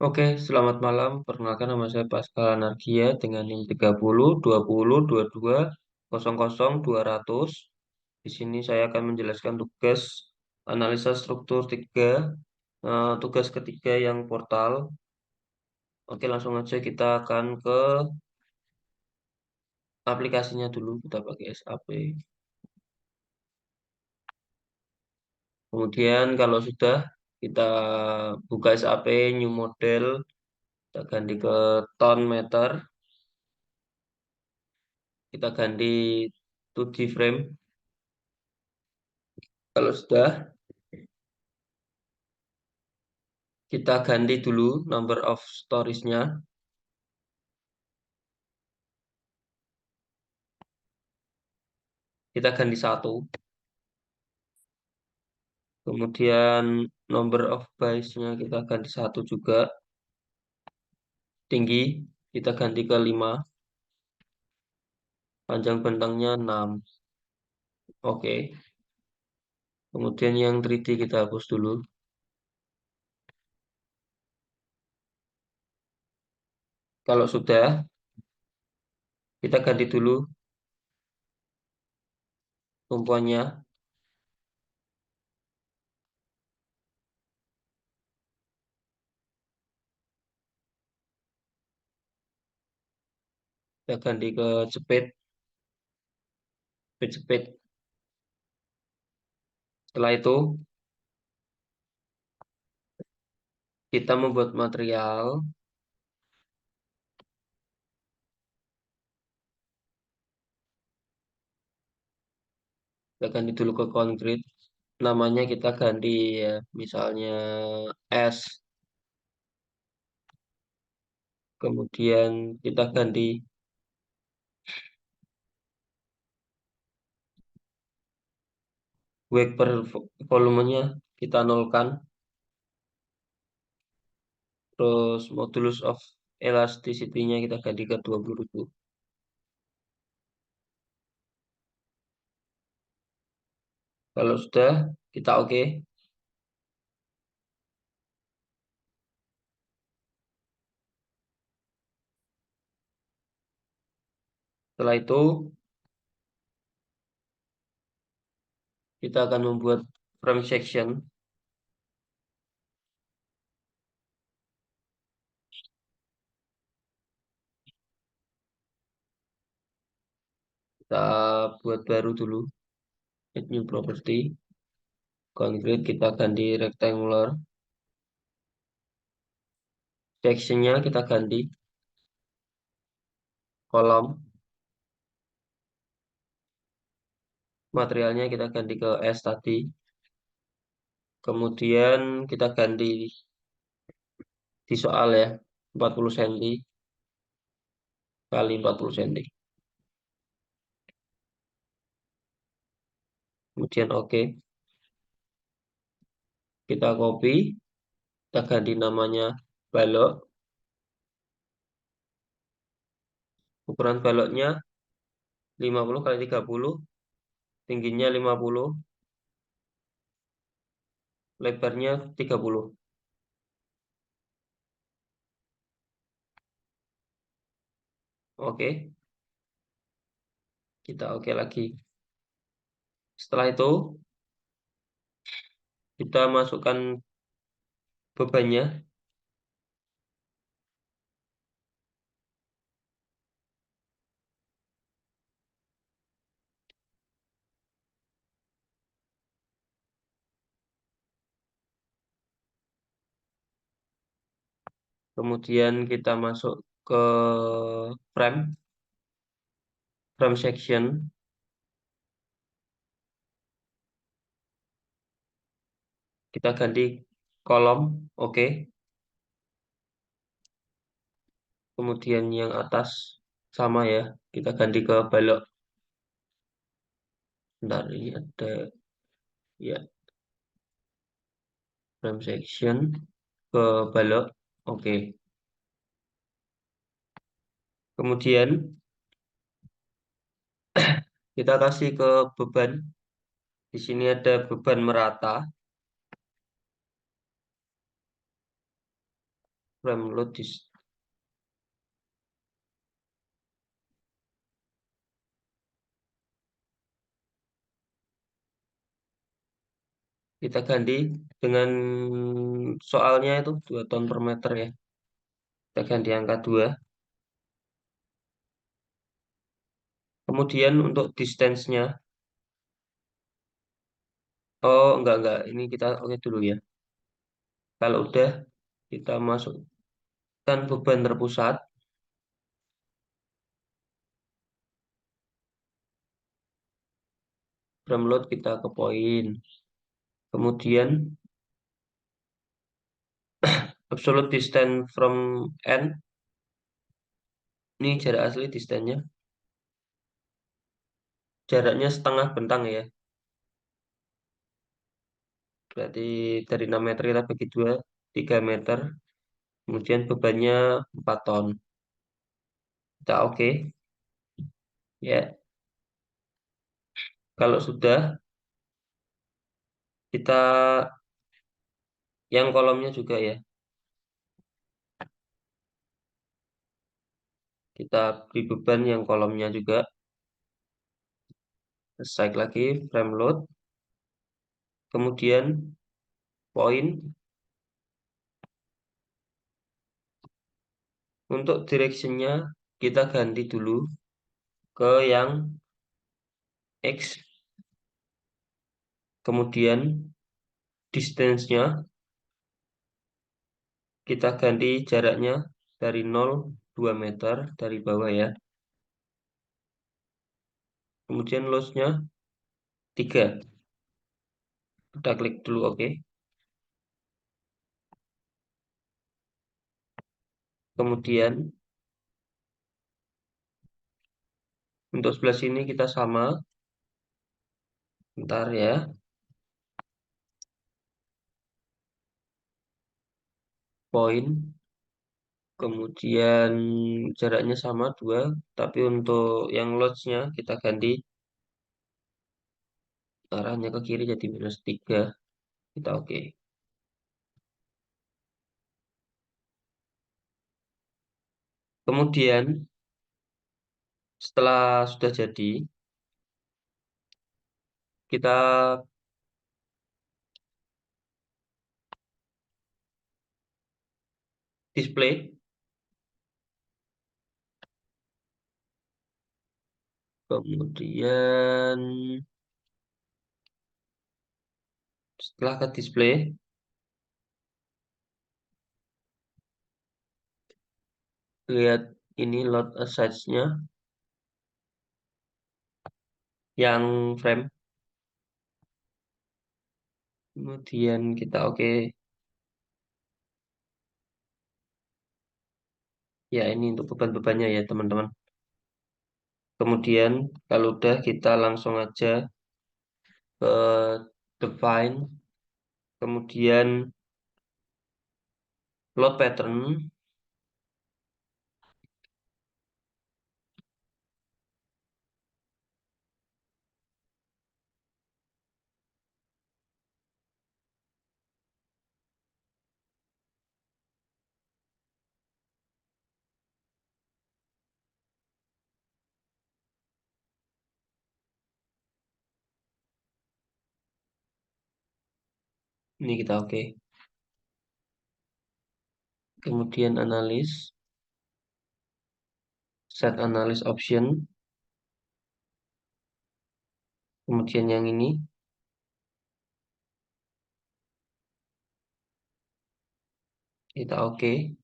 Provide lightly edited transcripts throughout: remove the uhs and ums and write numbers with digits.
Oke, selamat malam. Perkenalkan nama saya Pascal Anargia dengan NIM 30 20 22 00 200. Di sini saya akan menjelaskan tugas analisa struktur 3, tugas ketiga yang portal. Oke, langsung aja kita akan ke aplikasinya dulu. Kita pakai SAP. Kemudian kalau sudah kita buka SAP, new model, kita ganti ke ton meter, kita ganti 2D frame. Kalau sudah, kita ganti dulu number of stories-nya. Kita ganti satu. Kemudian number of bytes-nya kita ganti satu juga. Tinggi kita ganti ke 5. Panjang bentangnya 6. Oke. Kemudian yang 3D kita hapus dulu. Kalau sudah, kita ganti dulu tumpuannya. Kita ganti ke jepit. Jepit. Setelah itu, kita membuat material. Kita ganti dulu ke konkrit. Namanya kita ganti ya, misalnya S. Kemudian kita ganti weight per volumenya kita nolkan. Terus modulus of elasticity-nya kita ganti ke 20.000. Kalau sudah, kita oke. Setelah itu, kita akan membuat frame section. Kita buat baru dulu. Add new property. Concrete kita ganti rectangular. Section-nya kita ganti kolom. Materialnya kita ganti ke S tadi. Kemudian kita ganti di soal ya, 40 cm kali 40 cm. Kemudian oke. Kita copy. Kita ganti namanya balok. Ukuran baloknya 50 kali 30. Tingginya 50. Lebarnya 30. Oke. Kita oke lagi. Setelah itu, kita masukkan bebannya. Kemudian kita masuk ke frame. Frame section. Kita ganti kolom. Oke. Kemudian yang atas sama ya. Kita ganti ke balok. Bentar, ini ada ya frame section ke balok. Oke. Kemudian kita kasih ke beban. Di sini ada beban merata. frame load kita ganti dengan soalnya itu 2 ton per meter ya. Kita ganti angka 2. Kemudian untuk distance-nya, oh enggak, ini kita oke dulu ya. Kalau udah kita masukkan beban terpusat, frame load kita ke poin. Kemudian absolute distance from end, ini jarak asli distance-nya. Jaraknya setengah bentang ya. Berarti dari 6 meter kita bagi 2, 3 meter. Kemudian bebannya 4 ton. Kita oke. Ya, kalau sudah, kita yang kolomnya juga ya. Kita beri beban yang kolomnya juga. Selesai lagi, frame load. Kemudian poin. Untuk direction-nya, kita ganti dulu ke yang X. Kemudian distance-nya, kita ganti jaraknya dari 0, 2 meter dari bawah ya. Kemudian loss-nya 3. Kita klik dulu oke. Kemudian untuk sebelah sini kita sama. Bentar ya. Poin. Kemudian jaraknya sama 2. Tapi untuk yang loss-nya kita ganti arahnya ke kiri jadi -3. Kita oke. Kemudian setelah sudah jadi, kita display. Kemudian setelah ke display, lihat ini load assets-nya yang frame. Kemudian kita oke. Ya ini untuk beban-bebannya ya teman-teman. Kemudian kalau udah kita langsung aja ke define. Kemudian load pattern. Ini kita oke. Kemudian analis. Set analysis option. Kemudian yang ini kita oke.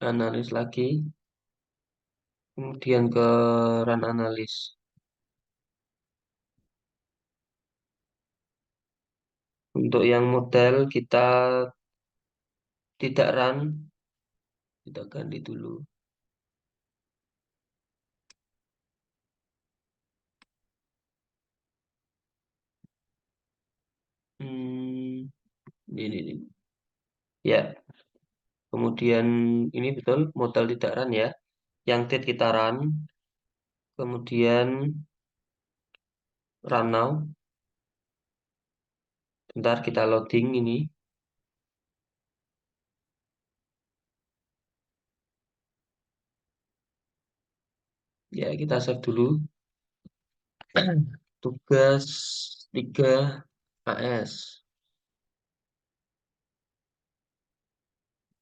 Analis lagi. Kemudian ke run analis. Untuk yang model kita tidak run, kita ganti dulu. Hmm, ini. Ya, kemudian ini betul model tidak run ya. Yang date kita run, kemudian run now. Bentar kita loading ini. Ya, kita save dulu. Tugas 3 AS.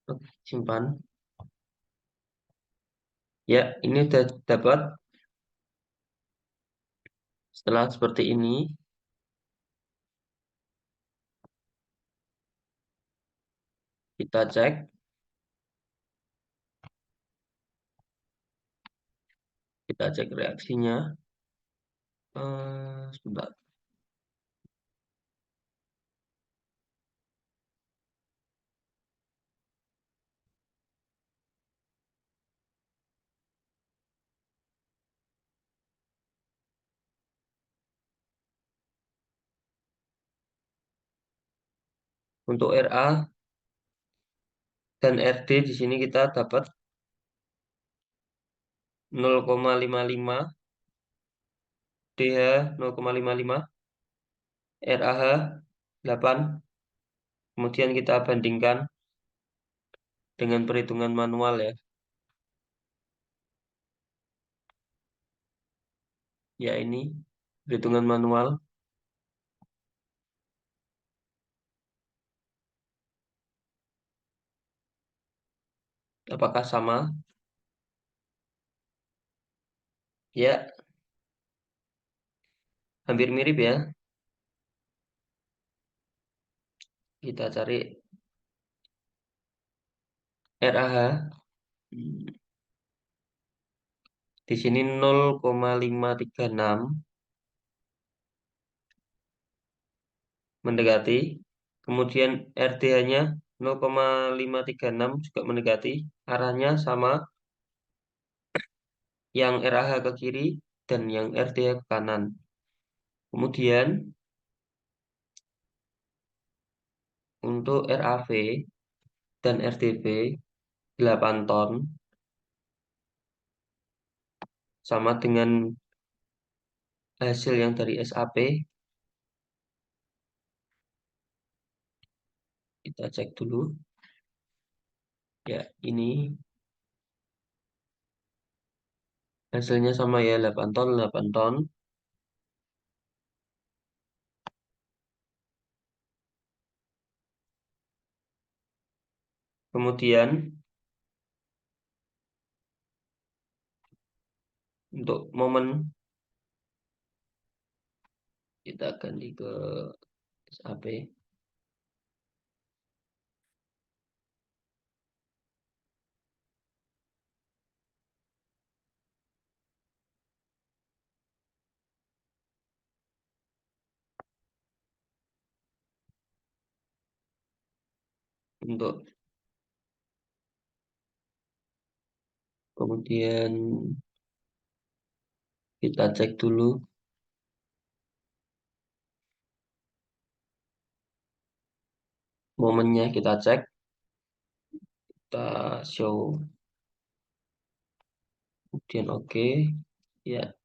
Oke, simpan. Ya, ini sudah dapat. Setelah seperti ini, kita cek. Kita cek reaksinya. Sebentar. Untuk RA dan RD di sini kita dapat 0,55, DH 0,55, RAH 8. Kemudian kita bandingkan dengan perhitungan manual ya. Ya ini perhitungan manual. Apakah sama? Ya, hampir mirip ya. Kita cari RAH. Di sini 0,536 mendekati. Kemudian RDH-nya 0,536 juga mendekati. Arahnya sama, yang RAH ke kiri dan yang RDH ke kanan. Kemudian untuk RAV dan RDV 8 ton sama dengan hasil yang dari SAP. Kita cek dulu. Ya, ini hasilnya sama ya, 8 ton, 8 ton. Kemudian untuk momen kita ganti ke SAP. Untuk kemudian kita cek dulu momennya, kita cek, kita show, kemudian oke. Ya,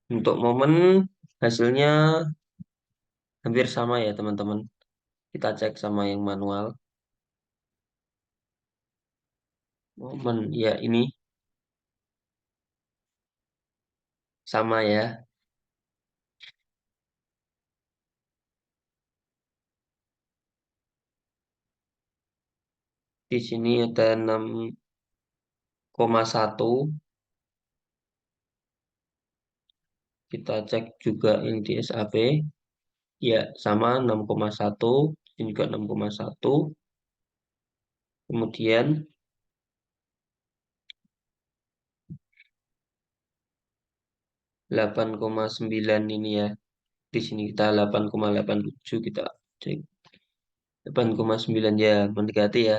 untuk momen hasilnya hampir sama ya teman-teman. Kita cek sama yang manual. Momen ya ini sama ya. Di sini ada 6,1. Kita cek juga yang di SAP. Ya, sama 6,1. Ini juga 6,1. Kemudian 8,9 ini ya. Di sini kita 8,87, kita cek 8,9 ya, mendekati ya.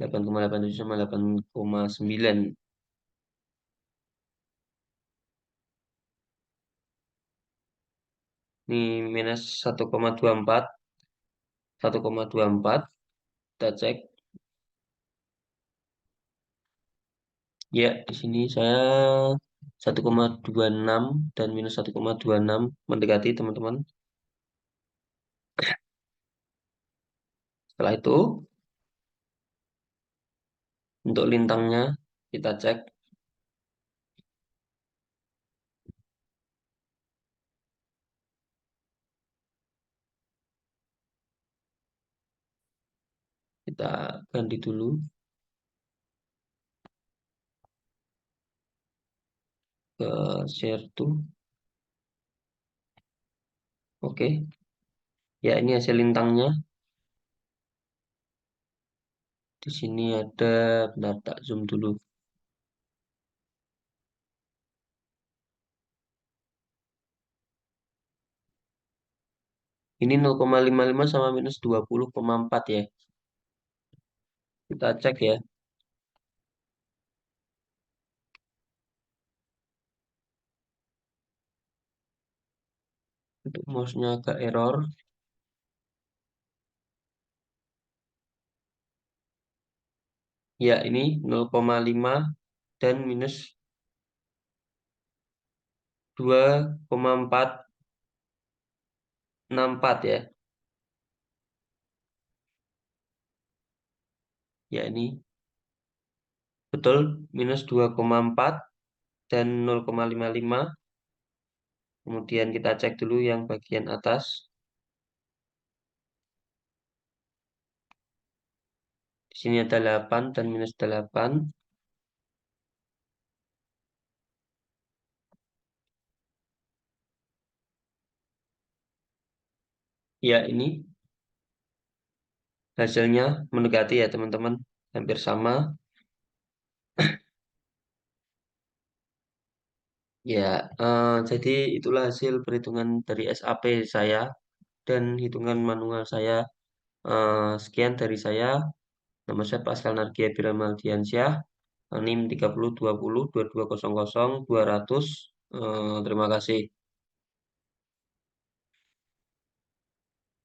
8,87 sama 8,9. Ini minus 1,24. 1,24. Kita cek. Ya, di sini saya 1,26 dan minus 1,26 mendekati teman-teman. Setelah itu untuk lintangnya kita cek. Kita ganti dulu ke share to. Oke. Ya, ini hasil lintangnya. Di sini ada, bentar tak zoom dulu. Ini 0,55 sama minus 20,4 ya. Kita cek ya. Untuk mouse-nya agak error. Ya, ini 0,5 dan minus 2,464 ya. Ya, ini betul minus 2,4 dan 0,55. Kemudian kita cek dulu yang bagian atas. Di sini ada 8 dan minus 8. Ya, ini hasilnya mendekati ya teman-teman. Hampir sama. Ya, jadi itulah hasil perhitungan dari SAP saya dan hitungan manual saya. Sekian dari saya. Nama saya Pascal Nargia Biramaldiansyah. NIM 3020 2200 200. Terima kasih.